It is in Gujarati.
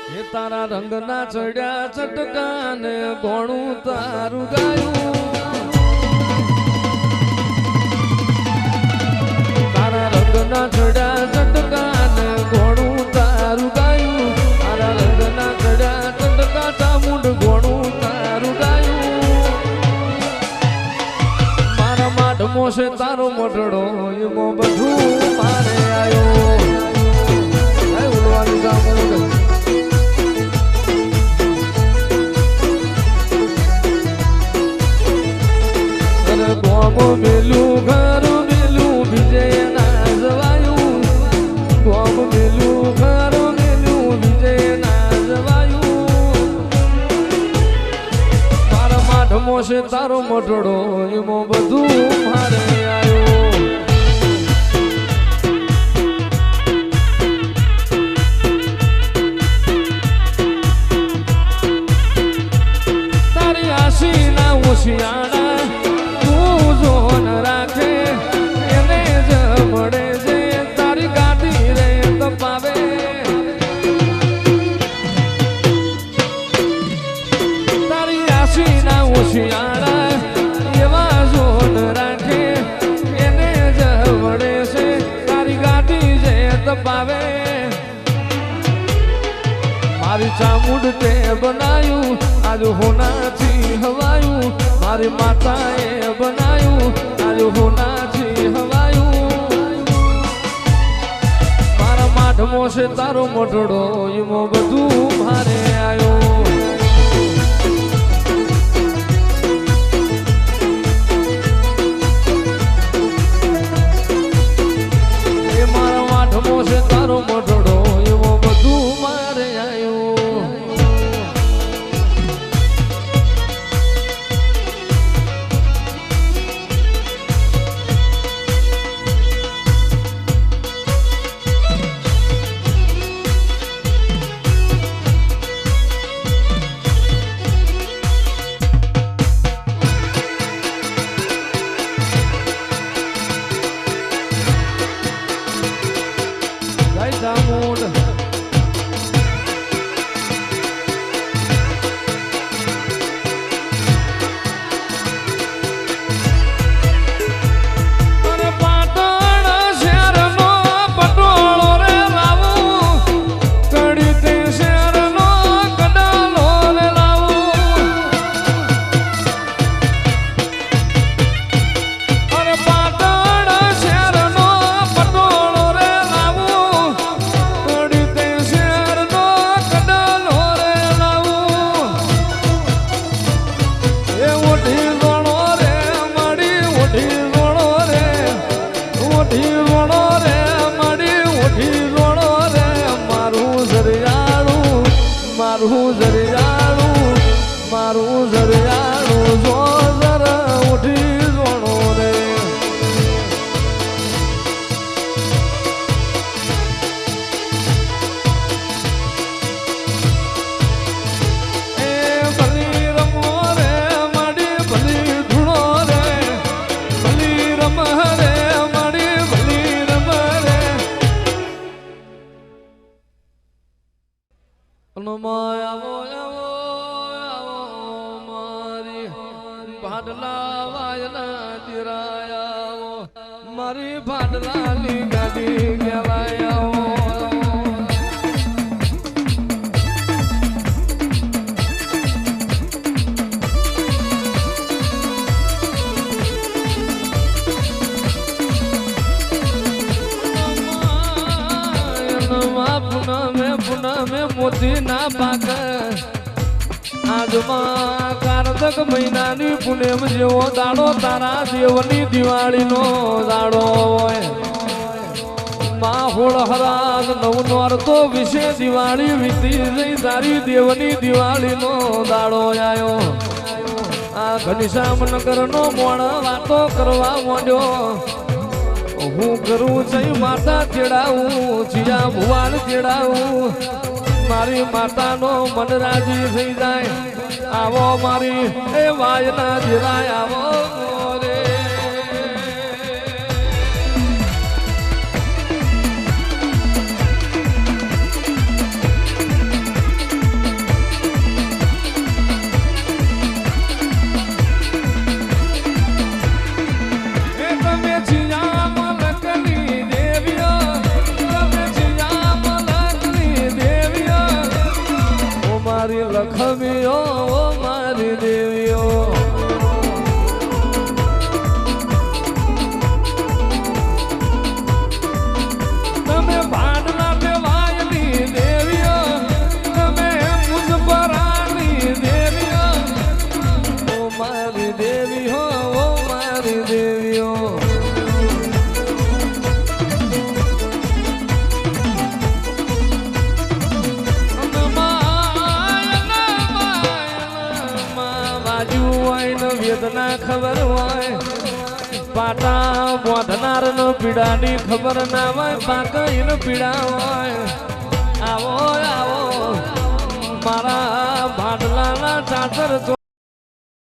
એ તારા રંગના ચડ્યા ચટકાને કોણું તારું ગાયું તારા રંગના ચડ્યા ચટકાને કોણું તારું ગાયું તારા રંગના ચડ્યા ચટકા ચામુંડ કોણું તારું ગાયું મારા માઢમો છે તારો મઢડો એમાં બધું મારે આવ્યો ઉડવાનું ચામુંડ ગોમ મેલું ઘર મેલું બીજે ના જવાયું ગોમ મેલું ઘર મેલું બીજે ના જવાયું મારા માઢમો છે તારો મઢડો એમાં બધું મારે આવ્યો તારી આશી ના હોશિયારા એવા જોન રાખે એને જ વડે છે તારી ગાડી જે દબાવે મારી ચામુંડ તે બનાયું આજ હોનાથી હવાયું મારી માતાએ બનાયું આજ હોનાથી હવાયું મારા માઢમો છે તારો મઢડો એમાં બધું મારે આવ્યો તારો મઢડો એવો બધું મારે આવ્યું ચામુંડ અને પાટણ શહેરનો પટોળો રે લાવું કડી તે શહેરનો કડાલો રે લાવું અને પાટણ શહેરનો પટોળો રે લાવું મારું જરિયાળું જો જરા ઉઠી જોણો રે એ ભલી રમો રે માડી ભલી ધૂણો રે ભલી રમ રે માડી ભલી રમ રે માયાવો ભાડલા વાયલા દિરાયાઓ મારી ભાડલાની ગાડી ગેલાયાઓ પુનમે મોતી ના પાક આજમાં કારતક મહિનાની પુનેમ જેવો દાડો તારા દેવની દિવાળીનો દાડો હોય માહોળ હરાજ નવનોર તો વિશે દિવાળી વીતી જઈ તારી દેવની દિવાળીનો દાડો આવ્યો આ ઘનશ્યામ નગરનો મોણ વાતો કરવા માંડ્યો હું કરું જઈ માતા તેડાવું જીયા ભુવાન તેડાવું મારી માતાનો મન રાજી થઈ જાય આવો મારી એ વાયના જીરાય આવો રે ના ખબર હોય પાટા બોધનાર નો પીડાની ખબર ના હોય પાકઈ નો પીડા હોય આવો આવો મારા ભાડલાના ચાદર